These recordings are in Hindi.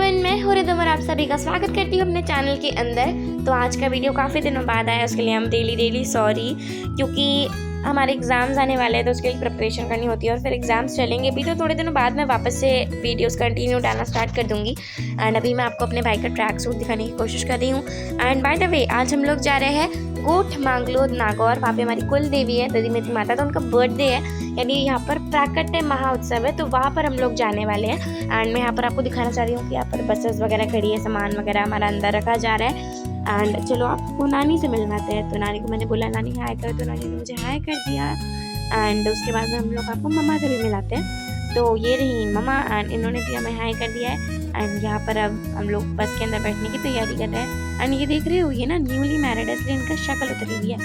एवरीवन, मैं हूँ रिदम और आप सभी का स्वागत करती हूँ अपने चैनल के अंदर। तो आज का वीडियो काफ़ी दिनों बाद आया, उसके लिए हम रियली सॉरी, क्योंकि हमारे एग्ज़ाम्स आने वाले हैं तो उसके लिए प्रिपरेशन करनी होती है और फिर एग्ज़ाम्स चलेंगे भी, तो थोड़े दिनों बाद मैं वापस से वीडियोस कंटिन्यू डालना स्टार्ट कर दूँगी। एंड अभी मैं आपको अपने भाई का ट्रैक सूट दिखाने की कोशिश कर रही हूँ। एंड बाय द वे, आज हम लोग जा रहे हैं गोठ मांगलोद नागौर। वहाँ पे हमारी कुल देवी है दधिमती माता, तो उनका बर्थडे है, यानी यहाँ पर प्राकट्य महाउत्सव है, तो वहाँ पर हम लोग जाने वाले हैं। एंड मैं यहाँ पर आपको दिखाना चाह रही हूँ कि यहाँ पर बसेस वगैरह खड़ी है, सामान वगैरह हमारा अंदर रखा जा रहा है। एंड चलो आपको नानी से मिलवाते हैं। तो नानी को मैंने बोला नानी हाय कर, तो नानी ने मुझे हाय कर दिया। एंड उसके बाद में हम लोग आपको मम्मा से भी मिलाते हैं। तो ये रही मम्मा, एंड इन्होंने भी हमें हाय कर दिया है। एंड यहाँ पर अब हम लोग बस के अंदर बैठने की तैयारी कर रहे हैं। एंड ये देख रहे हो, ये ना न्यूली मैरिड है, इसलिए इनका शक्ल उतरी हुई है।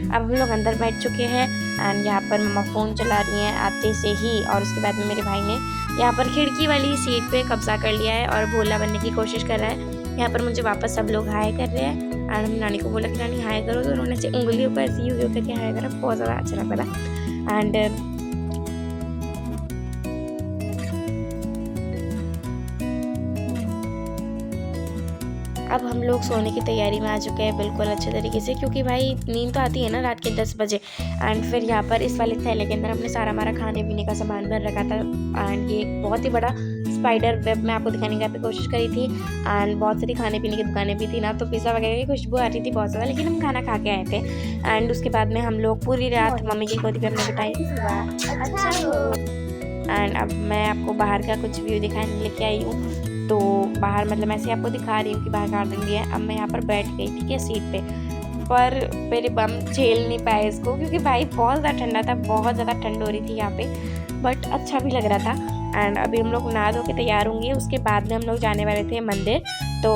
अब हम लोग अंदर बैठ चुके हैं। एंड यहाँ पर मम्मा फ़ोन चला रही हैं आते से ही, और उसके बाद में मेरे भाई ने यहाँ पर खिड़की वाली सीट पे कब्जा कर लिया है और भोला बनने की कोशिश कर रहा है। यहाँ पर मुझे वापस सब लोग हाय कर रहे हैं। एंड हम नानी को बोला कि नानी हाय करो, तो उन्होंने से उंगलियों पर ऐसी यूँ करके हाय करा, बहुत ज़्यादा अच्छा लग रहा था। एंड अब हम लोग सोने की तैयारी में आ चुके हैं बिल्कुल अच्छे तरीके से, क्योंकि भाई नींद तो आती है ना रात के 10 बजे। एंड फिर यहाँ पर इस वाले थैले के अंदर हमने सारा हमारा खाने पीने का सामान भर रखा था। एंड ये एक बहुत ही बड़ा स्पाइडर वेब मैं आपको दिखाने की कोशिश करी थी। एंड बहुत सारी खाने पीने की दुकानें भी थी ना, तो पिज़्ज़ा वगैरह की खुशबू आ रही थी बहुत ज़्यादा, लेकिन हम खाना खा के आए थे। एंड उसके बाद में हम लोग पूरी रात मम्मी की गोदी पे हमने बिताई। एंड अब मैं आपको बाहर का कुछ व्यू दिखाने लेके आई हूँ। तो बाहर मतलब ऐसे आपको दिखा रही हूँ कि बाहर गार्डन भी है। अब मैं यहाँ पर बैठ गई ठीक है सीट पे, पर मेरे बम झेल नहीं पाए इसको, क्योंकि भाई बहुत ज़्यादा ठंडा था, बहुत ज़्यादा ठंड हो रही थी यहाँ पे, बट अच्छा भी लग रहा था। एंड अभी हम लोग नहा धो के तैयार होंगे, उसके बाद में हम लोग जाने वाले थे मंदिर। तो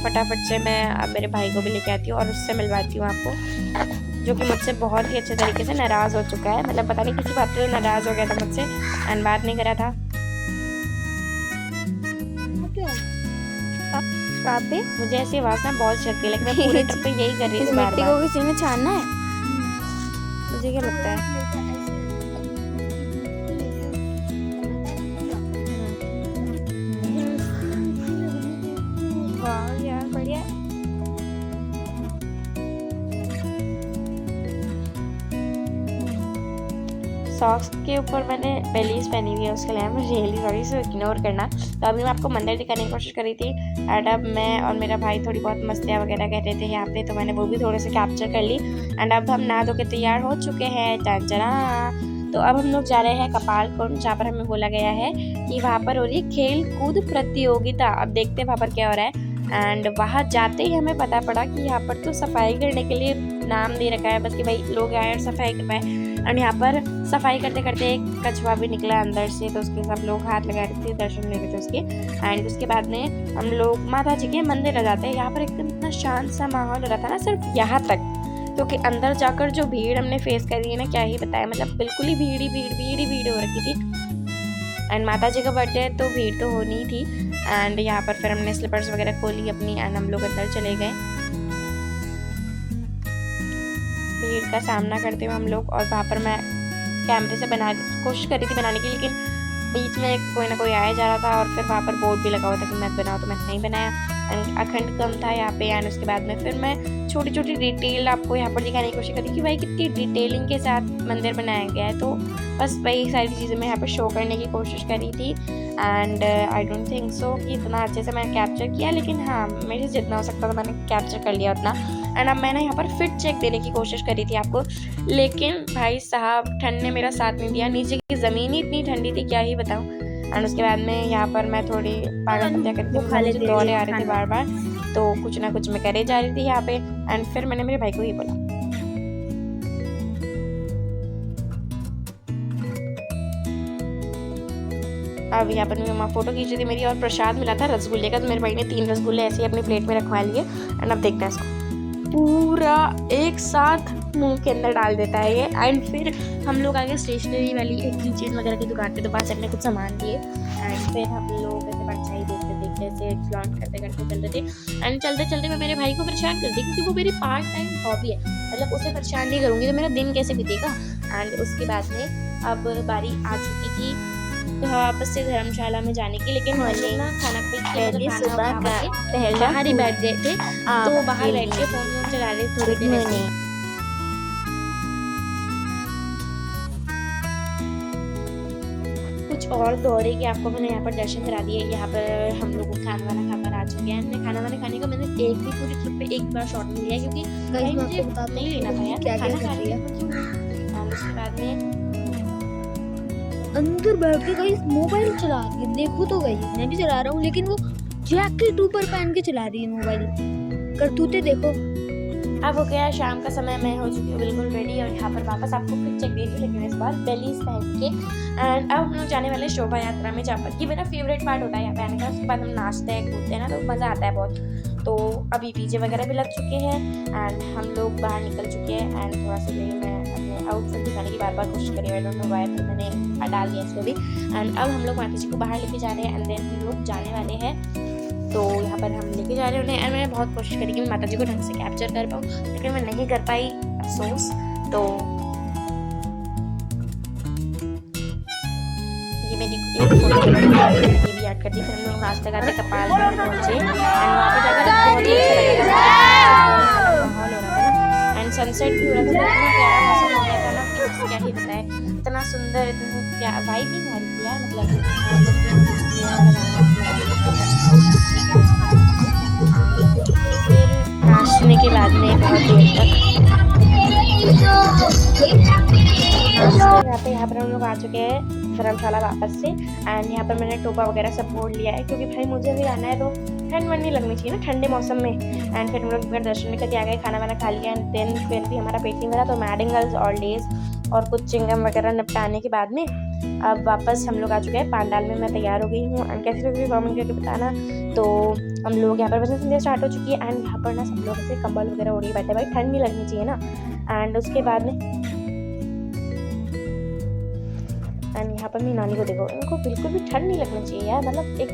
फटाफट से मैं अब मेरे भाई को भी लेके आती हूँ और उससे मिलवाती हूँ आपको, जो कि मुझसे बहुत ही अच्छे तरीके से नाराज़ हो चुका है। मतलब पता नहीं किसी बात पर नाराज़ हो गया था मुझसे एंड बात नहीं करा था। कहाँ पे मुझे ऐसी आवाज़ ना बहुत चलती है, लेकिन मैं पूरे ट्रिप पे यही कर रही हूँ। मिट्टी को किसी ने छानना है, मुझे क्या लगता है। वाह यार बढ़िया। सॉक्स के ऊपर मैंने बेलीज पहनी हुई है, उसके लिए मैं रियली सॉरी, से इग्नोर करना। तो अभी मैं आपको मंदिर दिखाने की कोशिश कर रही थी। एंड अब मैं और मेरा भाई थोड़ी बहुत मस्तियाँ वगैरह कर रहे थे यहाँ पे, तो मैंने वो भी थोड़े से कैप्चर कर ली। एंड अब हम नहा धो के तैयार हो चुके हैं, चंचना। तो अब हम लोग जा रहे हैं कपाल कुंड, जहाँ पर हमें बोला गया है कि वहाँ पर हो रही है खेल कूद प्रतियोगिता। अब देखते हैं वहाँ पर क्या हो रहा है। एंड वहाँ जाते ही हमें पता पड़ा कि यहाँ पर तो सफाई करने के लिए नाम दे रखा है, बस कि भाई लोग आए और सफाई करवाएं। एंड यहाँ पर सफाई करते करते एक कछुआ भी निकला अंदर से, तो उसके सब लोग हाथ लगा रहे थे, दर्शन ले रहे थे उसके। एंड उसके बाद में हम लोग माता जी के मंदिर आ जाते हैं। यहाँ पर एकदम इतना शांत सा माहौल हो रहा था ना, सिर्फ यहाँ तक, क्योंकि अंदर जाकर जो भीड़ हमने फेस करी है ना, क्या ही बताया, मतलब बिल्कुल ही भीड़ हो रखी थी। एंड माता जी का बर्थडे है तो भीड़ तो होनी ही थी। एंड यहाँ पर फिर हमने स्लीपर्स वगैरह खोली अपनी, एंड हम लोग अंदर चले गए भीड़ का सामना करते हुए हम लोग। और वहाँ पर मैं कैमरे से कोशिश कर रही थी बनाने की, लेकिन बीच में कोई ना कोई आया जा रहा था, और फिर वहाँ पर बोर्ड भी लगा हुआ था कि मत बनाओ, तो मैंने नहीं बनाया। एंड अखंड कम था यहाँ पे। एंड उसके बाद में फिर मैं छोटी छोटी डिटेल आपको यहाँ पर दिखाने की कोशिश करी कि भाई कितनी डिटेलिंग के साथ मंदिर बनाया गया है। तो बस वही सारी चीज़ें मैं यहाँ पर शो करने की कोशिश करी थी। And I don't think so कि इतना अच्छे से मैंने कैप्चर किया, लेकिन हाँ मेरे से जितना हो सकता था मैंने कैप्चर कर लिया उतना। एंड अब मैंने यहाँ पर फिट चेक देने की कोशिश करी थी आपको, लेकिन भाई साहब ठंड ने मेरा साथ नहीं दिया, नीचे की ज़मीन ही इतनी ठंडी थी क्या ही बताऊँ। एंड उसके बाद में यहाँ पर मैं थोड़ी पागल पत्तियाँ करती थी, मुझे दौरे आ रहे थे बार बार, तो कुछ ना कुछ मैं करे जा रही थी यहाँ पे। एंड फिर मैंने मेरे भाई को ये बोला, अब यहाँ पर मैं फ़ोटो खींची थी मेरी, और प्रसाद मिला था रसगुल्ले का, तो मेरे भाई ने 3 रसगुल्ले ऐसे ही अपनी प्लेट में रखवा लिए। एंड अब देखते हैं इसको, पूरा एक साथ मुंह के अंदर डाल देता है ये। एंड फिर हम लोग आगे स्टेशनरी वाली एक की चीज़ वगैरह की दुकान पे, तो वहाँ से हमने कुछ सामान लिए। एंड फिर हम लोग ऐसे परछाई देखते ऐसे फ्लॉन्ट करते चल रहे थे। एंड चलते चलते मैं मेरे भाई को परेशान करती, क्योंकि वो मेरी पार्ट टाइम हॉबी है, मतलब उसे परेशान नहीं करूँगी तो मेरा दिन कैसे बीतेगा। एंड उसके बाद में अब बारी आ चुकी थी तो वापस से धर्मशाला में जाने की। लेकिन हम लोग ना खाना पहली सुबह का पहला बाहर ही बैठ गए थे, तो बाहर बैठ के फोन चला रहे थोड़ी देर ऐसे। कुछ और दौरे कि आपको मैंने यहाँ पर दर्शन करा दिए। यहाँ पर हम लोग खाना वाना खाकर आ चुके हैं। हमने खाना वाना खाने का मैंने एक भी पूरी ट्रिप पे एक बार शॉट नहीं लिया, क्योंकि कहीं मुझे नहीं लेना था यार, क्या खाना क्या खा कर रही लिया। है। और उसके बाद में अंदर बैठ के गई मोबाइल चला रही है, देखो तो गई मैं भी चला रहा हूँ, लेकिन वो जैकेट ऊपर पहन के चला रही है मोबाइल। करतूते देखो। अब हो गया शाम का समय, मैं हो चुकी हूँ बिल्कुल रेडी और यहाँ पर वापस आपको फिर चेक देती हूँ, लेकिन इस बार बेलीज पहन के। एंड अब हम लोग जाने वाले शोभा यात्रा में, जहाँ पर ये मेरा फेवरेट पार्ट होता है यहाँ पे आने का। उसके बाद हम नाचते हैं कूदते हैं ना, तो मज़ा आता है बहुत। तो अभी डीजे वगैरह भी लग चुके हैं एंड हम लोग बाहर निकल चुके हैं। एंड थोड़ा सा यही मैं अपने आउटफिट दिखाने की बार बार कोशिश करी, आई डोंट नो व्हाई, फिर मैंने डाल दिया इसको भी। एंड अब हम लोग माता जी को बाहर लेके जा रहे हैं एंड देन हम लोग जाने वाले हैं। तो यहाँ पर हम लेके जा रहे हैं उन्हें। एंड मैंने बहुत कोशिश करी कि मैं माता जी को ढंग से कैप्चर कर पाऊँ, लेकिन मैं नहीं कर पाई, अफसोस। तो ये मेरी एक फोटो ये भी याद करती। फिर हम लोग नाचते गाते कपाल पहुँचे एंड वहाँ पर जाकर बहुत ही अच्छा लगा, माहौल हो रहा था ना, एंड सनसेट भी हो रहा था। इतना प्यारा मौसम हो गया था ना कि बस क्या ही बताएं, इतना सुंदर, इतनी क्या वाइब ही आ रही थी यार, मतलब। फिर नाचने के बाद में बहुत देर तक यहाँ पर हम लोग आ चुके हैं धर्मशाला वापस से। एंड यहाँ पर मैंने टोपा वगैरह सब मोड़ लिया है, क्योंकि भाई मुझे भी आना है तो ठंड वंड नहीं लगनी चाहिए ना ठंडे मौसम में। एंड फिर हम लोग दर्शन भी करके आ गए, खाना वाना खा लिया। एंड देन फिर भी हमारा पेट नहीं भरा, तो मैडिंगल्स और लेस और कुछ चिंगम वगैरह निपटाने के बाद में अब वापस हम लोग आ चुके हैं पांडाल में। मैं तैयार हो गई हूँ एंड कैसे लगी कमेंट करके बताना। तो हम लोग यहाँ पर बस संध्या स्टार्ट हो चुकी है एंड यहाँ पर ना सब लोग ऐसे कंबल वगैरह ओढ़ के बैठे, भाई ठंड नहीं लगनी चाहिए ना। एंड उसके बाद में एंड यहाँ पर मेरी नानी को देखो, इनको बिल्कुल भी ठंड नहीं लगनी चाहिए यार, मतलब एक